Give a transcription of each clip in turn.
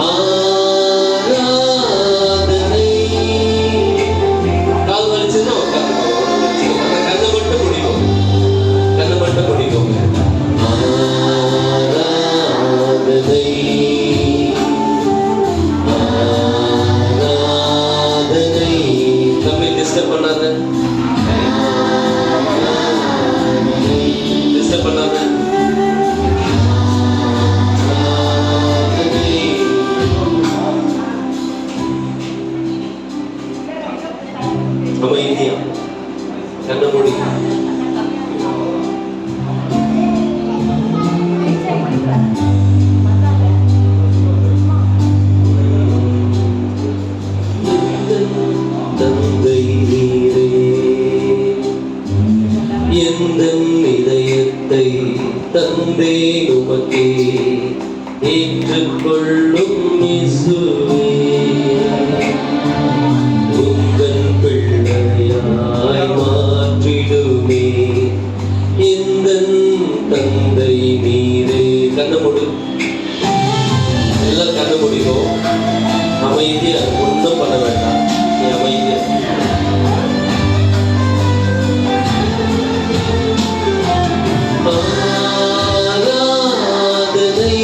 ஆராதனை. கால் வலிச்சுன்னா கண்ணை மட்டும் முடியும், கண்ணை மட்டும் முடிக்கும். ஆராதனை ஆராதனை. தம்பி டிஸ்டர்ப் பண்ணாத, டிஸ்டர்ப் பண்ணாத. அமைதியா கண்ண மூடி. தந்தை நீரே, எந்தன் இதயத்தை தந்தே உமக்கே, ஏற்றுக்கொள்ளும் இயேசுவே. உங்கள் பிள்ளையாய் மாற்றிடுமே எந்தன் தந்தை நீரே. கண்ண மூடு, எல்லாம் கண்ண முடியும். அமைதியா, ஒன்றும் பண்ண வேண்டாம், நீ அமைதியா. ஆராதனை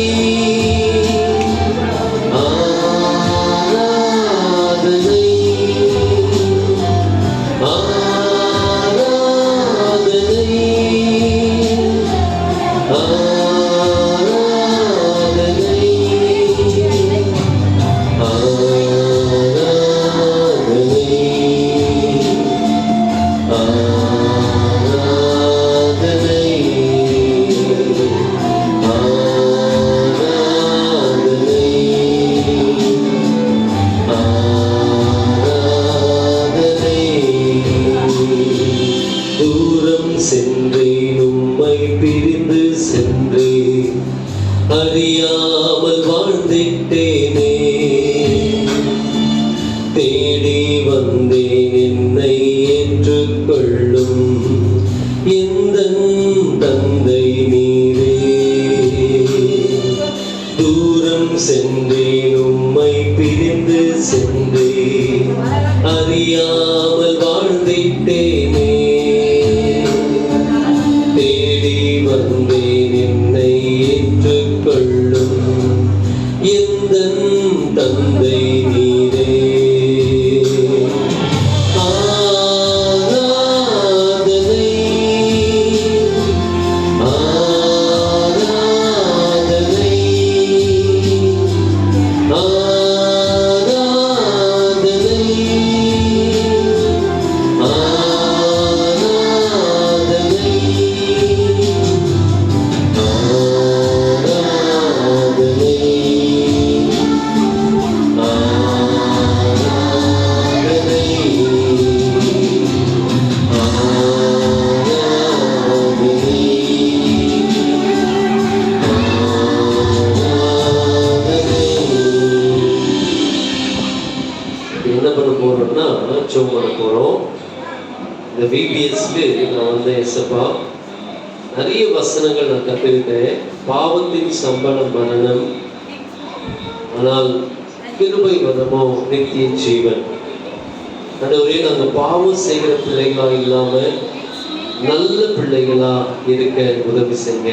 ஆராதனை ஆராதனை ஆராதனை தூரம் சென்றேன், உம்மை பிரிந்து சென்றேன், அறியாமல் வாழ்ந்திட்டேனே. தேடி வந்தேன், என்னை ஏற்றுக்கொள்ளும் எந்தன் தந்தை நீரே. தூரம் சென்றேன், உம்மை பிரிந்து சென்றேன், அறியாமல் வாழ்ந்திட்டேனே. தேடி வந்தேன், என்னை ஏற்றுக்கொள்ளும் எந்தன் தந்தை நீரே. ஆராதனை ஆராதனை ஆராதனை ஆராதனை என்ன பண்ண போறோம்னா ஜெபம் பண்ண போறோம். இந்த VBSக்கு நான் வந்து எசப்பா நிறைய வசனங்கள் நான் கற்றுக்கிட்டேன். பாவத்தின் சம்பளம் மரணம், ஆனால் கிருபை வரமோ நித்திய ஜீவன். ஆண்டவரே, நாங்கள் பாவம் செய்கிற பிள்ளைகளா இல்லாம நல்ல பிள்ளைகளா இருக்க உதவி செய்யுங்க.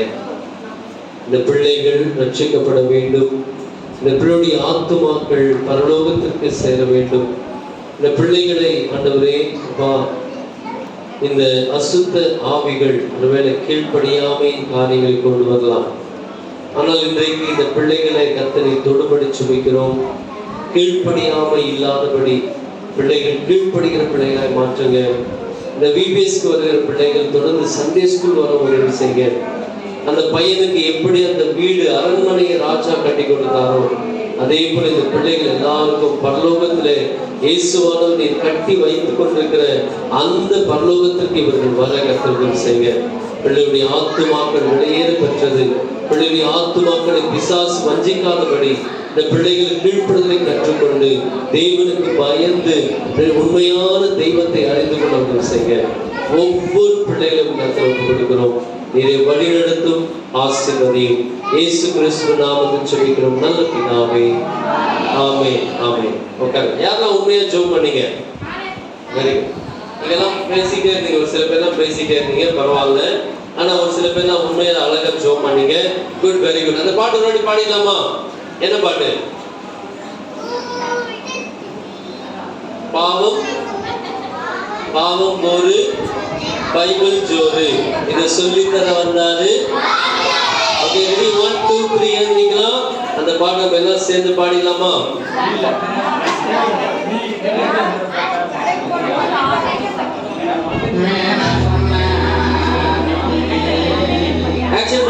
இந்த பிள்ளைகள் ரட்சிக்கப்பட வேண்டும். இந்த பிள்ளையுடைய ஆத்துமாக்கள் பரலோகத்திற்கு சேர வேண்டும். இந்த பிள்ளைகளை ஆண்டவரே அப்பா, இந்த அசுத்த ஆவிகள் ஒருவேளை கீழ்ப்படியாமை காரியங்களை கொண்டு வரலாம். ஆனால் இன்றைக்கு இந்த பிள்ளைகளை கர்த்தரை தொடுபடி சுமிக்கிறோம். கீழ்ப்படியாமை இல்லாதபடி பிள்ளைகள் கீழ்ப்படுகிற பிள்ளைகளாய் மாற்றுங்க. இந்த VBSக்கு வருகிற பிள்ளைகள் தொடர்ந்து சண்டே ஸ்கூல் வர உதவி செய்யுங்க. அந்த பையனுக்கு எப்படி அந்த வீடு அரண்மனையை ராஜா கட்டி கொடுத்தாரோ, அதே போல இந்த பிள்ளைகள் எல்லாருக்கும் பரலோகத்திலே இயேசுவானவர் நீர் கட்டி வைத்துக் கொண்டிருக்கிற அந்த பரலோகத்திற்கு இவர்கள் வர கர்த்தர் செய்யுங்க. பிள்ளையுடைய ஆத்துமாக்கள் வெளியேற பெற்றது. பிள்ளையுடைய ஆத்துமாக்களை பிசாசு வஞ்சிக்காதபடி இந்த பிள்ளைகள் கீழ்ப்படுதலை கற்றுக்கொண்டு தேவனுக்கு பயந்து உண்மையான தெய்வத்தை அறிந்து கொள்ள செய்ய ஒவ்வொரு பிள்ளைகளும் கர்த்தருக்கு கொடுக்கிறோம். நீரை வழிநடத்தும் ஆசீர்வதியும். இயேசு கிறிஸ்து நாமத்தில் ஜெபிக்கிறோம் நல்ல பிதாவே. ஆமென் ஆமென். உட்காருங்க. யாரெல்லாம் உண்மையா ஜெபம் பண்ணீங்க? Very good. நீங்கெல்லாம் பேசிட்டே இருந்தீங்க. ஒரு சில பேர்லாம் பேசிட்டே இருந்தீங்க, பரவாயில்ல. ஆனா ஒரு சில பேர்லாம் உண்மையா அழகா ஜெபம் பண்ணீங்க. Good, very good. அந்த பாட்டு ஒரு வாட்டி பாடிடலாமா? என்ன பாட்டு? பாவம் பாவம் ஒரு பைபிள் ஜோறு. இதை சொல்லித்தர வந்தாரு. Okay, ready? 1 2 3 எழுதிங்களா? அந்த பாட்டை நம்ம எல்லாம் சேர்ந்து பாடிடலாமா? ஆக்சன்